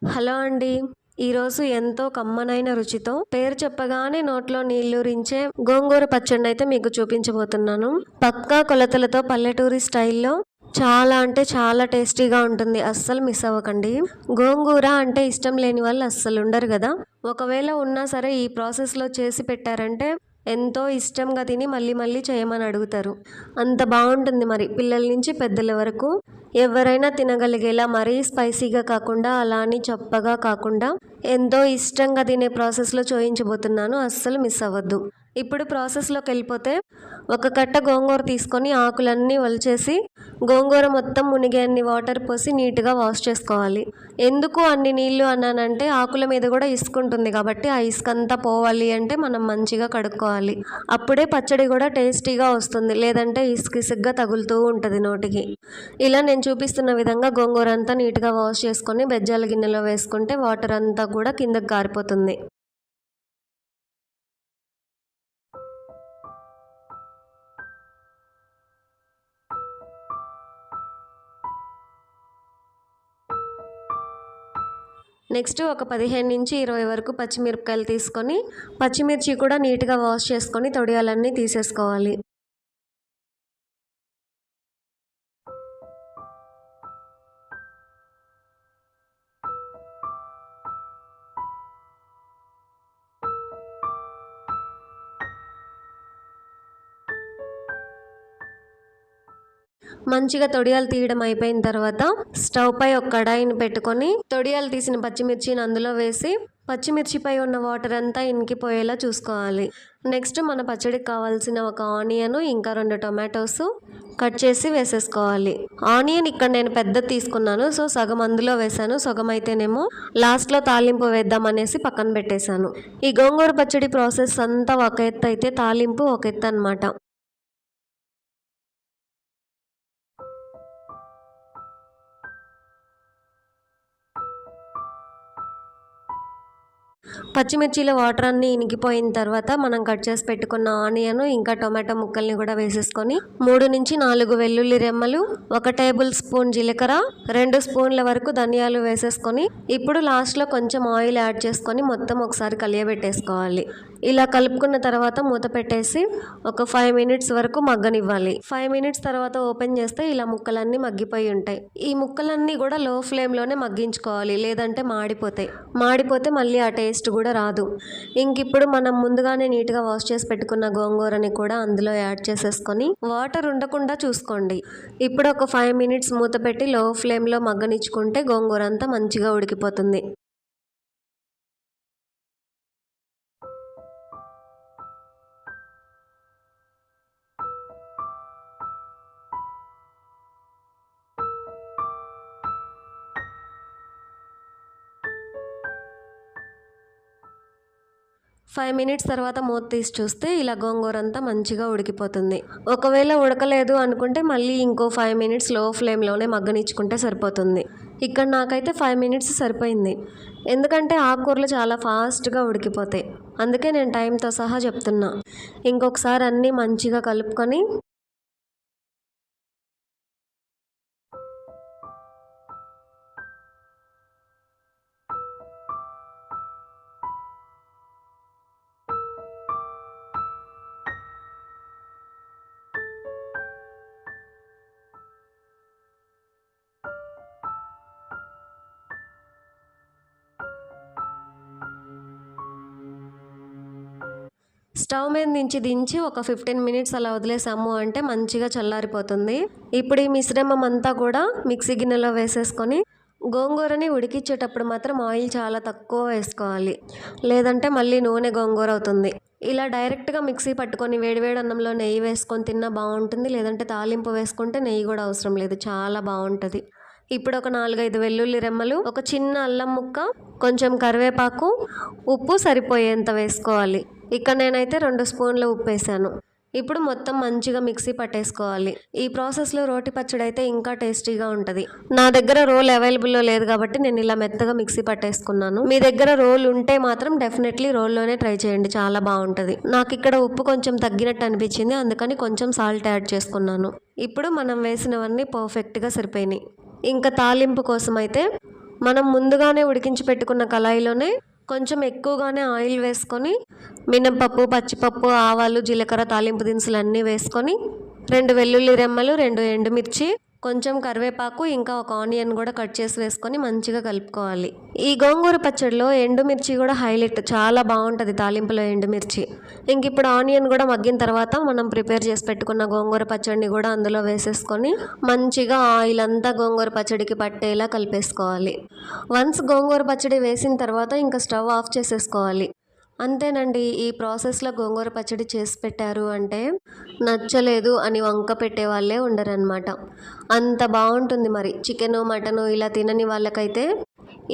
Hello అండి. ఈరోజు ఎంతో కమ్మనైన రుచితో పేరు చెప్పగానే నోట్లో నీళ్లూరించే గోంగూర పచ్చడినైతే మీకు చూపించబోతున్నాను. పక్కా కొలతలతో పల్లెటూరి స్టైల్లో చాలా అంటే చాలా టేస్టీగా ఉంటుంది. అస్సలు మిస్ అవ్వకండి. గోంగూర అంటే ఇష్టం లేని వాళ్ళు అస్సలు ఉండరు కదా. ఒకవేళ ఉన్నా సరే ఈ ప్రాసెస్లో చేసి పెట్టారంటే ఎంతో ఇష్టంగా తిని మళ్ళీ మళ్ళీ చేయమని అడుగుతారు. అంత బాగుంటుంది. మరి పిల్లల నుంచి పెద్దల వరకు ఎవరైనా తినగలిగేలా మరీ స్పైసీగా కాకుండా అలా అని చప్పగా కాకుండా ఎంతో ఇష్టంగా తినే ప్రాసెస్లో చూయించబోతున్నాను. అస్సలు మిస్ అవ్వద్దు. ఇప్పుడు ప్రాసెస్లోకి వెళ్ళిపోతే ఒక కట్ట గోంగూర తీసుకొని ఆకులన్నీ వలిచేసి గోంగూర మొత్తం మునిగే అన్ని వాటర్ పోసి నీట్గా వాష్ చేసుకోవాలి. ఎందుకు అన్ని నీళ్లు అన్నానంటే ఆకుల మీద కూడా ఇసుక ఉంటుంది కాబట్టి ఆ ఇసుక అంతా పోవాలి అంటే మనం మంచిగా కడుక్కోవాలి. అప్పుడే పచ్చడి కూడా టేస్టీగా వస్తుంది. లేదంటే ఇసుక ఇసుగ్గా తగులుతూ ఉంటుంది నోటికి. ఇలా నేను చూపిస్తున్న విధంగా గోంగూర అంతా నీట్గా వాష్ చేసుకొని బెజ్జాల గిన్నెలో వేసుకుంటే వాటర్ అంతా కూడా కిందకి గారిపోతుంది. నెక్స్ట్ ఒక 15-20 వరకు పచ్చిమిరపకాయలు తీసుకొని పచ్చిమిర్చి కూడా నీట్గా వాష్ చేసుకొని తొడియాలన్నీ తీసేసుకోవాలి. మంచిగా తొడియాలు తీయడం అయిపోయిన తర్వాత స్టవ్ పై ఒక కడాయిని పెట్టుకొని తొడియాలు తీసిన పచ్చిమిర్చిని అందులో వేసి పచ్చిమిర్చిపై ఉన్న వాటర్ అంతా ఇంకిపోయేలా చూసుకోవాలి. నెక్స్ట్ మన పచ్చడికి కావాల్సిన ఒక ఆనియన్ ఇంకా 2 టొమాటోస్ కట్ చేసి వేసేసుకోవాలి. ఆనియన్ ఇక్కడ నేను పెద్దది తీసుకున్నాను, సో సగం అందులో వేసాను, సగం అయితేనేమో లాస్ట్లో తాలింపు వేద్దాం అనేసి పక్కన పెట్టేశాను. ఈ గోంగూర పచ్చడి ప్రాసెస్ అంతా ఒక ఎత్తు అయితే తాలింపు ఒక ఎత్తు అనమాట. పచ్చిమిర్చిలో వాటర్ అన్నీ ఇనికిపోయిన తర్వాత మనం కట్ చేసి పెట్టుకున్న ఆనియన్ ఇంకా టొమాటో ముక్కల్ని కూడా వేసేసుకొని 3-4 వెల్లుల్లి రెమ్మలు, 1 టేబుల్ స్పూన్ జీలకర్ర, 2 స్పూన్ల వరకు ధనియాలు వేసేసుకొని ఇప్పుడు లాస్ట్లో కొంచెం ఆయిల్ యాడ్ చేసుకొని మొత్తం ఒకసారి కలియబెట్టేసుకోవాలి. ఇలా కలుపుకున్న తర్వాత మూత పెట్టేసి ఒక 5 మినిట్స్ వరకు మగ్గనివ్వాలి. 5 మినిట్స్ తర్వాత ఓపెన్ చేస్తే ఇలా ముక్కలన్నీ మగ్గిపోయి ఉంటాయి. ఈ ముక్కలన్నీ కూడా లో ఫ్లేమ్లోనే మగ్గించుకోవాలి, లేదంటే మాడిపోతే మళ్ళీ ఆ టేస్ట్ కూడా రాదు. ఇంకిప్పుడు మనం ముందుగానే నీట్గా వాష్ చేసి పెట్టుకున్న గోంగూరని కూడా అందులో యాడ్ చేసేసుకొని వాటర్ ఉండకుండా చూసుకోండి. ఇప్పుడు ఒక 5 మినిట్స్ మూత పెట్టి లో ఫ్లేమ్లో మగ్గనిచ్చుకుంటే గోంగూర అంతా మంచిగా ఉడికిపోతుంది. 5 మినిట్స్ తర్వాత మూత తీసి చూస్తే ఇలా గోంగూర అంతా మంచిగా ఉడికిపోతుంది. ఒకవేళ ఉడకలేదు అనుకుంటే మళ్ళీ ఇంకో 5 మినిట్స్ లో ఫ్లేమ్లోనే మగ్గనిచ్చుకుంటే సరిపోతుంది. ఇక్కడ నాకైతే 5 మినిట్స్ సరిపోయింది. ఎందుకంటే ఆకుకూరలు చాలా ఫాస్ట్గా ఉడికిపోతాయి, అందుకే నేను టైంతో సహా చెప్తున్నా. ఇంకొకసారి అన్నీ మంచిగా కలుపుకొని స్టవ్ మీద నుంచి దించి ఒక 15 మినిట్స్ అలా వదిలేసాము అంటే మంచిగా చల్లారిపోతుంది. ఇప్పుడు ఈ మిశ్రమం అంతా కూడా మిక్సీ గిన్నెలో వేసేసుకొని గోంగూరని ఉడికించేటప్పుడు మాత్రం ఆయిల్ చాలా తక్కువ వేసుకోవాలి, లేదంటే మళ్ళీ నూనె గోంగూర అవుతుంది. ఇలా డైరెక్ట్గా మిక్సీ పట్టుకొని వేడివేడి అన్నంలో నెయ్యి వేసుకొని తిన్నా బాగుంటుంది, లేదంటే తాలింపు వేసుకుంటే నెయ్యి కూడా అవసరం లేదు, చాలా బాగుంటుంది. ఇప్పుడు ఒక 4-5 వెల్లుల్లి రెమ్మలు, ఒక చిన్న అల్లం ముక్క, కొంచెం కరివేపాకు, ఉప్పు సరిపోయేంత వేసుకోవాలి. ఇక్కడ నేనైతే 2 స్పూన్ల ఉప్పు వేసాను. ఇప్పుడు మొత్తం మంచిగా మిక్సీ పట్టేసుకోవాలి. ఈ ప్రాసెస్లో రోటి పచ్చడి అయితే ఇంకా టేస్టీగా ఉంటుంది. నా దగ్గర రోల్ అవైలబుల్లో లేదు కాబట్టి నేను ఇలా మెత్తగా మిక్సీ పట్టేసుకున్నాను. మీ దగ్గర రోల్ ఉంటే మాత్రం డెఫినెట్లీ రోల్లోనే ట్రై చేయండి, చాలా బాగుంటుంది. నాకు ఇక్కడ ఉప్పు కొంచెం తగ్గినట్టు అనిపించింది, అందుకని కొంచెం సాల్ట్ యాడ్ చేసుకున్నాను. ఇప్పుడు మనం వేసినవన్నీ పర్ఫెక్ట్గా సరిపోయినాయి. ఇంకా తాలింపు కోసం అయితే మనం ముందుగానే ఉడికించి పెట్టుకున్న కళాయిలోనే కొంచెం ఎక్కువగానే ఆయిల్ వేసుకొని మినపప్పు, పచ్చిపప్పు, ఆవాలు, జీలకర్ర, తాలింపు దినుసులు అన్నీ వేసుకొని 2 వెల్లుల్లి రెమ్మలు, 2 ఎండుమిర్చి, కొంచెం కరివేపాకు, ఇంకా ఒక ఆనియన్ కూడా కట్ చేసి వేసుకొని మంచిగా కలుపుకోవాలి. ఈ గోంగూర పచ్చడిలో ఎండుమిర్చి కూడా హైలైట్, చాలా బాగుంటుంది తాలింపులో ఎండుమిర్చి. ఇంక ఇప్పుడు ఆనియన్ కూడా మగ్గిన తర్వాత మనం ప్రిపేర్ చేసి పెట్టుకున్న గోంగూర పచ్చడిని కూడా అందులో వేసేసుకొని మంచిగా ఆయిల్ అంతా గోంగూర పచ్చడికి పట్టేలా కలిపేసుకోవాలి. వన్స్ గోంగూర పచ్చడి వేసిన తర్వాత ఇంకా స్టవ్ ఆఫ్ చేసేసుకోవాలి. అంతేనండి. ఈ ప్రాసెస్లో గోంగూర పచ్చడి చేసి పెట్టారు అంటే నచ్చలేదు అని వంక పెట్టే వాళ్ళే ఉండరనమాట. అంత బాగుంటుంది. మరి చికెను, మటను ఇలా తినని వాళ్ళకైతే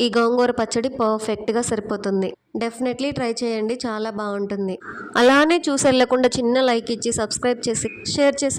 ఈ గోంగూర పచ్చడి పర్ఫెక్ట్గా సరిపోతుంది. డెఫినెట్లీ ట్రై చేయండి, చాలా బాగుంటుంది. అలానే చూసి వెళ్ళకుండా చిన్న లైక్ ఇచ్చి సబ్స్క్రైబ్ చేసి షేర్ చేసి